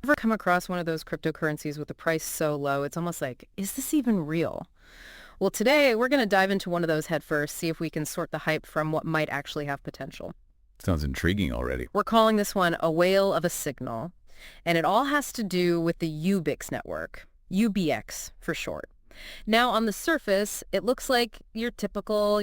Ever come across one of those cryptocurrencies with the price so low, it's almost like, is this even real? Well, today we're going to dive into one of those head first, see if we can sort the hype from what might actually have potential. Sounds intriguing already. We're calling this one a whale of a signal, and it all has to do with the UBIX network, UBX for short. Now, on the surface, it looks like your typical,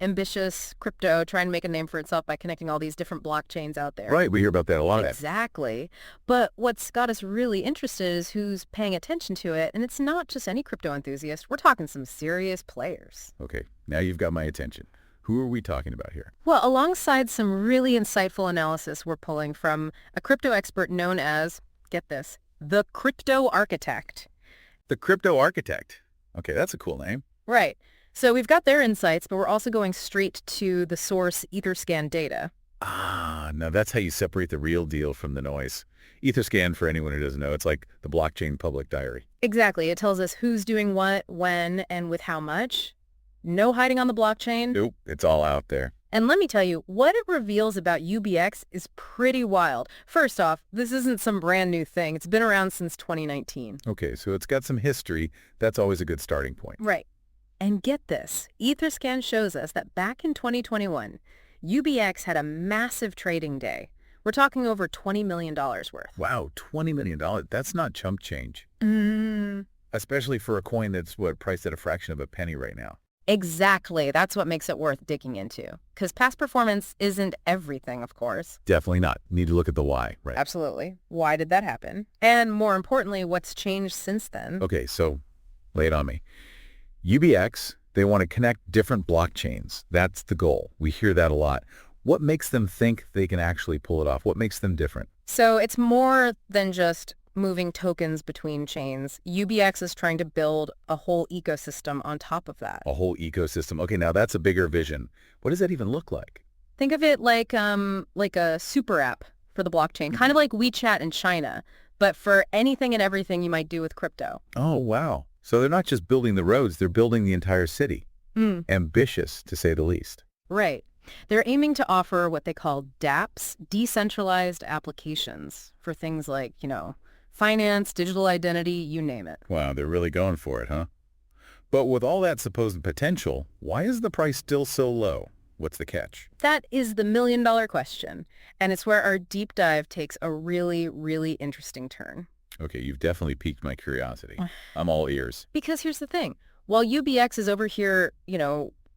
ambitious crypto trying to make a name for itself by connecting all these different blockchains out there. Right, we hear about that a lot. Exactly. But what's got us really interested is who's paying attention to it, and it's not just any crypto enthusiast. We're talking some serious players. Okay, now you've got my attention. Who are we talking about here? Well, alongside some really insightful analysis we're pulling from a crypto expert known as, get this, the crypto architect. The crypto architect. Okay, that's a cool name. Right. So we've got their insights, but we're also going straight to the source Etherscan data. Ah, now that's how you separate the real deal from the noise. Etherscan, for anyone who doesn't know, it's like the blockchain public diary. Exactly. It tells us who's doing what, when, and with how much. No hiding on the blockchain. Nope, it's all out there. And let me tell you, what it reveals about UBX is pretty wild. First off, this isn't some brand new thing. It's been around since 2019. Okay, so it's got some history. That's always a good starting point. Right. And get this, Etherscan shows us that back in 2021, UBX had a massive trading day. We're talking over $20 million worth. Wow, $20 million. That's not chump change. Especially for a coin that's, priced at a fraction of a penny right now. Exactly. That's what makes it worth digging into. Because past performance isn't everything, of course. Definitely not. Need to look at the why, right? Absolutely. Why did that happen? And more importantly, what's changed since then? Okay, so lay it on me. UBX, they want to connect different blockchains. That's the goal. We hear that a lot. What makes them think they can actually pull it off? What makes them different? So it's more than just moving tokens between chains. UBX is trying to build a whole ecosystem on top of that. A whole ecosystem. Okay, now that's a bigger vision. What does that even look like? Think of it like a super app for the blockchain, kind of like WeChat in China, but for anything and everything you might do with crypto. Oh, wow. So they're not just building the roads, they're building the entire city. Ambitious, to say the least. Right. They're aiming to offer what they call dApps, decentralized applications, for things like, finance, digital identity, you name it. Wow, they're really going for it, huh? But with all that supposed potential, why is the price still so low? What's the catch? That is the million-dollar question, and it's where our deep dive takes a really, really interesting turn. Okay, you've definitely piqued my curiosity. I'm all ears. Because here's the thing. While UBX is over here,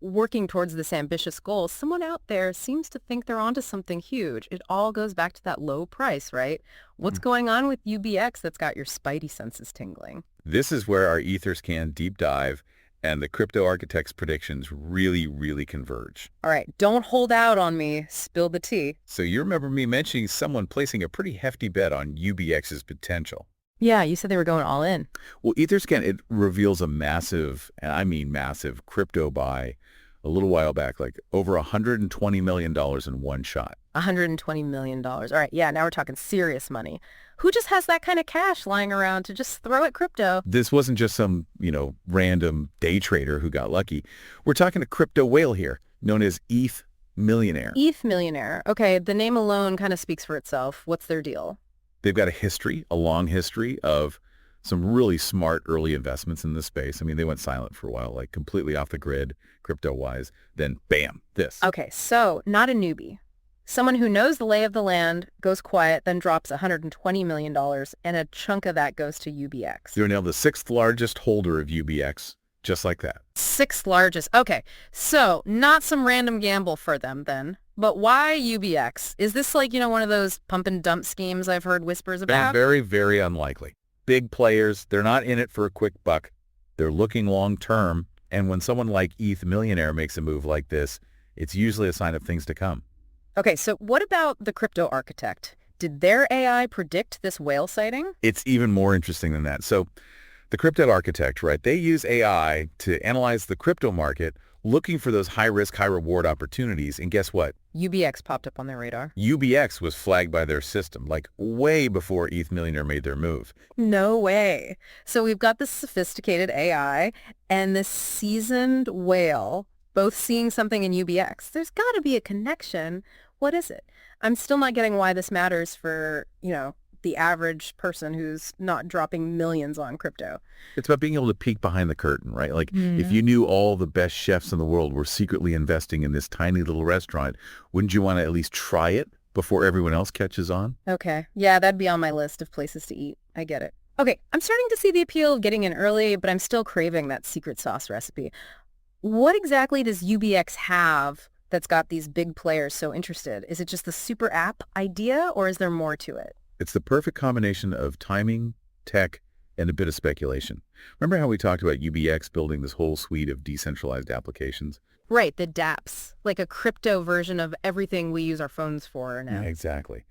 working towards this ambitious goal, someone out there seems to think they're onto something huge. It all goes back to that low price, right? What's going on with UBX that's got your spidey senses tingling? This is where our Etherscan deep dive and the crypto architect's predictions really, really converge. All right, don't hold out on me. Spill the tea. So you remember me mentioning someone placing a pretty hefty bet on UBX's potential. Yeah, you said they were going all in. Well, Etherscan, it reveals a massive, and I mean massive, crypto buy a little while back, like over $120 million in one shot. $120 million. All right, yeah, now we're talking serious money. Who just has that kind of cash lying around to just throw at crypto? This wasn't just some, random day trader who got lucky. We're talking a crypto whale here, known as ETH Millionaire. ETH Millionaire. Okay, the name alone kind of speaks for itself. What's their deal? They've got a long history of some really smart early investments in this space. I mean, they went silent for a while, like completely off the grid, crypto-wise. Then, bam, this. Okay, so not a newbie. Someone who knows the lay of the land, goes quiet, then drops $120 million, and a chunk of that goes to UBX. They're now the 6th largest holder of UBX, just like that. 6th largest. Okay, so not some random gamble for them then. But why UBX? Is this like, one of those pump and dump schemes I've heard whispers about? Very, very unlikely. Big players, they're not in it for a quick buck. They're looking long term. And when someone like ETH Millionaire makes a move like this, it's usually a sign of things to come. Okay, so what about the crypto architect? Did their AI predict this whale sighting? It's even more interesting than that. So the crypto architect, right, they use AI to analyze the crypto market, looking for those high-risk, high-reward opportunities. And guess what? UBX popped up on their radar. UBX was flagged by their system, like way before ETH Millionaire made their move. No way. So we've got this sophisticated AI and this seasoned whale both seeing something in UBX. There's got to be a connection. What is it? I'm still not getting why this matters for, the average person who's not dropping millions on crypto. It's about being able to peek behind the curtain, right? Like if you knew all the best chefs in the world were secretly investing in this tiny little restaurant, wouldn't you want to at least try it before everyone else catches on? Okay. Yeah, that'd be on my list of places to eat. I get it. Okay, I'm starting to see the appeal of getting in early, but I'm still craving that secret sauce recipe. What exactly does UBX have that's got these big players so interested? Is it just the super app idea, or is there more to it? It's the perfect combination of timing, tech, and a bit of speculation. Remember how we talked about UBX building this whole suite of decentralized applications? Right, the dApps, like a crypto version of everything we use our phones for now. Yeah, exactly.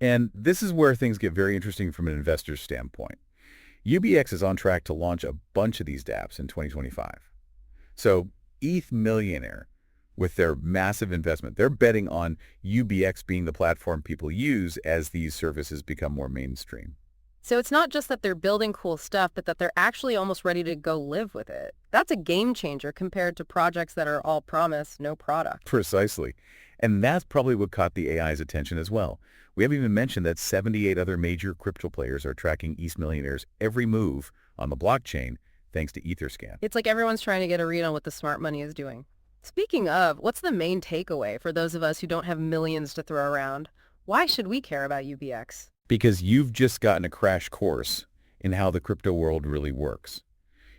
And this is where things get very interesting from an investor's standpoint. UBX is on track to launch a bunch of these dApps in 2025. So ETH Millionaire, with their massive investment, they're betting on UBX being the platform people use as these services become more mainstream. So it's not just that they're building cool stuff, but that they're actually almost ready to go live with it. That's a game changer compared to projects that are all promise, no product. Precisely. And that's probably what caught the AI's attention as well. We haven't even mentioned that 78 other major crypto players are tracking ETH Millionaire's every move on the blockchain thanks to Etherscan. It's like everyone's trying to get a read on what the smart money is doing. Speaking of, what's the main takeaway for those of us who don't have millions to throw around? Why should we care about UBX? Because you've just gotten a crash course in how the crypto world really works.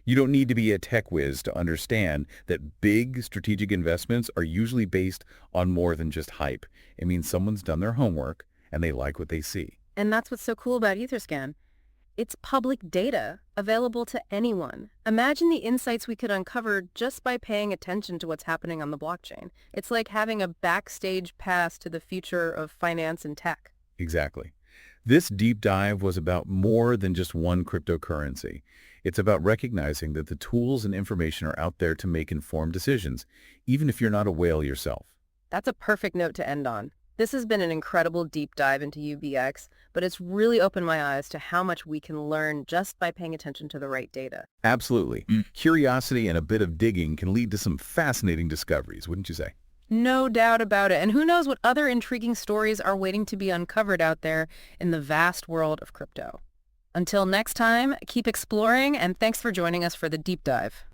You don't need to be a tech whiz to understand that big strategic investments are usually based on more than just hype. It means someone's done their homework and they like what they see. And that's what's so cool about Etherscan. It's public data available to anyone. Imagine the insights we could uncover just by paying attention to what's happening on the blockchain. It's like having a backstage pass to the future of finance and tech. Exactly. This deep dive was about more than just one cryptocurrency. It's about recognizing that the tools and information are out there to make informed decisions, even if you're not a whale yourself. That's a perfect note to end on. This has been an incredible deep dive into UBX, but it's really opened my eyes to how much we can learn just by paying attention to the right data. Absolutely. Curiosity and a bit of digging can lead to some fascinating discoveries, wouldn't you say? No doubt about it. And who knows what other intriguing stories are waiting to be uncovered out there in the vast world of crypto. Until next time, keep exploring, and thanks for joining us for the deep dive.